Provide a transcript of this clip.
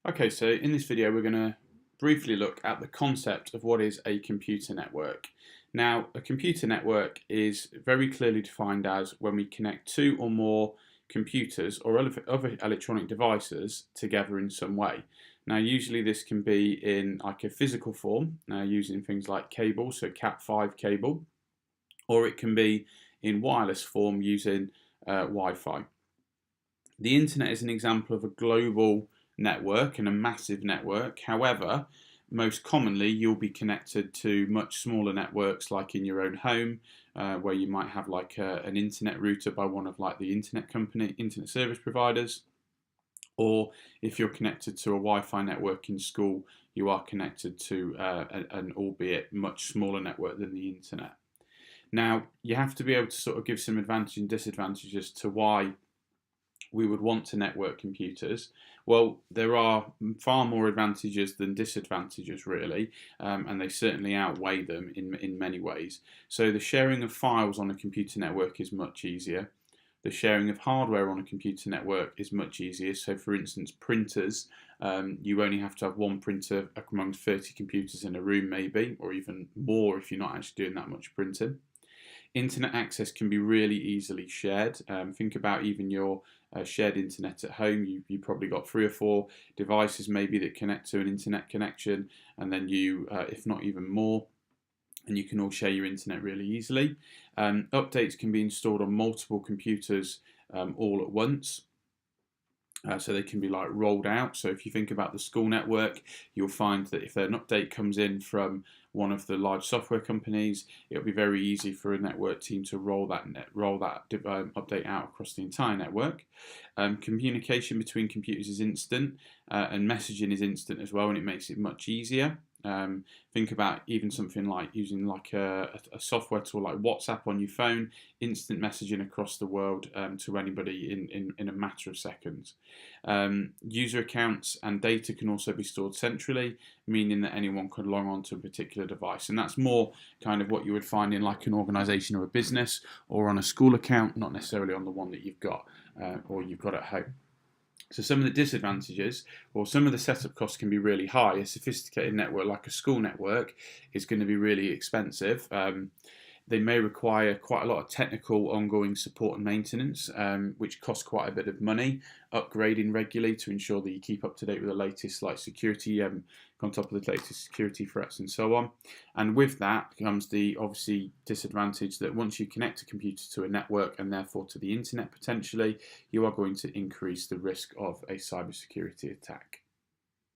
Okay, so in this video we're going to briefly look at the concept of what is a computer network. Now, a computer network is very clearly defined as when we connect two or more computers or other electronic devices together in some way. Now, usually this can be in like a physical form, using things like cable, so Cat5 cable, or it can be in wireless form using Wi-Fi. The internet is an example of a global network and a massive network. However, most commonly you'll be connected to much smaller networks like in your own home, where you might have like an internet router by one of like the internet service providers, or if you're connected to a Wi-Fi network in school, you are connected to an albeit much smaller network than the internet. Now, you have to be able to sort of give some advantages and disadvantages to why we would want to network computers. Well, there are far more advantages than disadvantages, really, and they certainly outweigh them in many ways. So the sharing of files on a computer network is much easier. The sharing of hardware on a computer network is much easier. So, for instance, printers, you only have to have one printer among 30 computers in a room, maybe, or even more if you're not actually doing that much printing. Internet access can be really easily shared. Think about even your shared internet at home. You probably got 3 or 4 devices maybe that connect to an internet connection, and then you, if not even more, and you can all share your internet really easily. Updates can be installed on multiple computers all at once. So they can be like rolled out. So if you think about the school network, you'll find that if an update comes in from one of the large software companies, it'll be very easy for a network team to roll that update out across the entire network. Communication between computers is instant, and messaging is instant as well, and it makes it much easier. Think about even something like using like a software tool like WhatsApp on your phone, instant messaging across the world to anybody in a matter of seconds. User accounts and data can also be stored centrally, meaning that anyone could log on to a particular device. And that's more kind of what you would find in like an organization or a business or on a school account, not necessarily on the one that you've got or you've got at home. So some of the disadvantages, or some of the setup costs can be really high. A sophisticated network like a school network is going to be really expensive. They may require quite a lot of technical ongoing support and maintenance, which costs quite a bit of money, upgrading regularly to ensure that you keep up to date with the latest like security, on top of the latest security threats and so on. And with that comes the obviously disadvantage that once you connect a computer to a network and therefore to the internet potentially, you are going to increase the risk of a cybersecurity attack.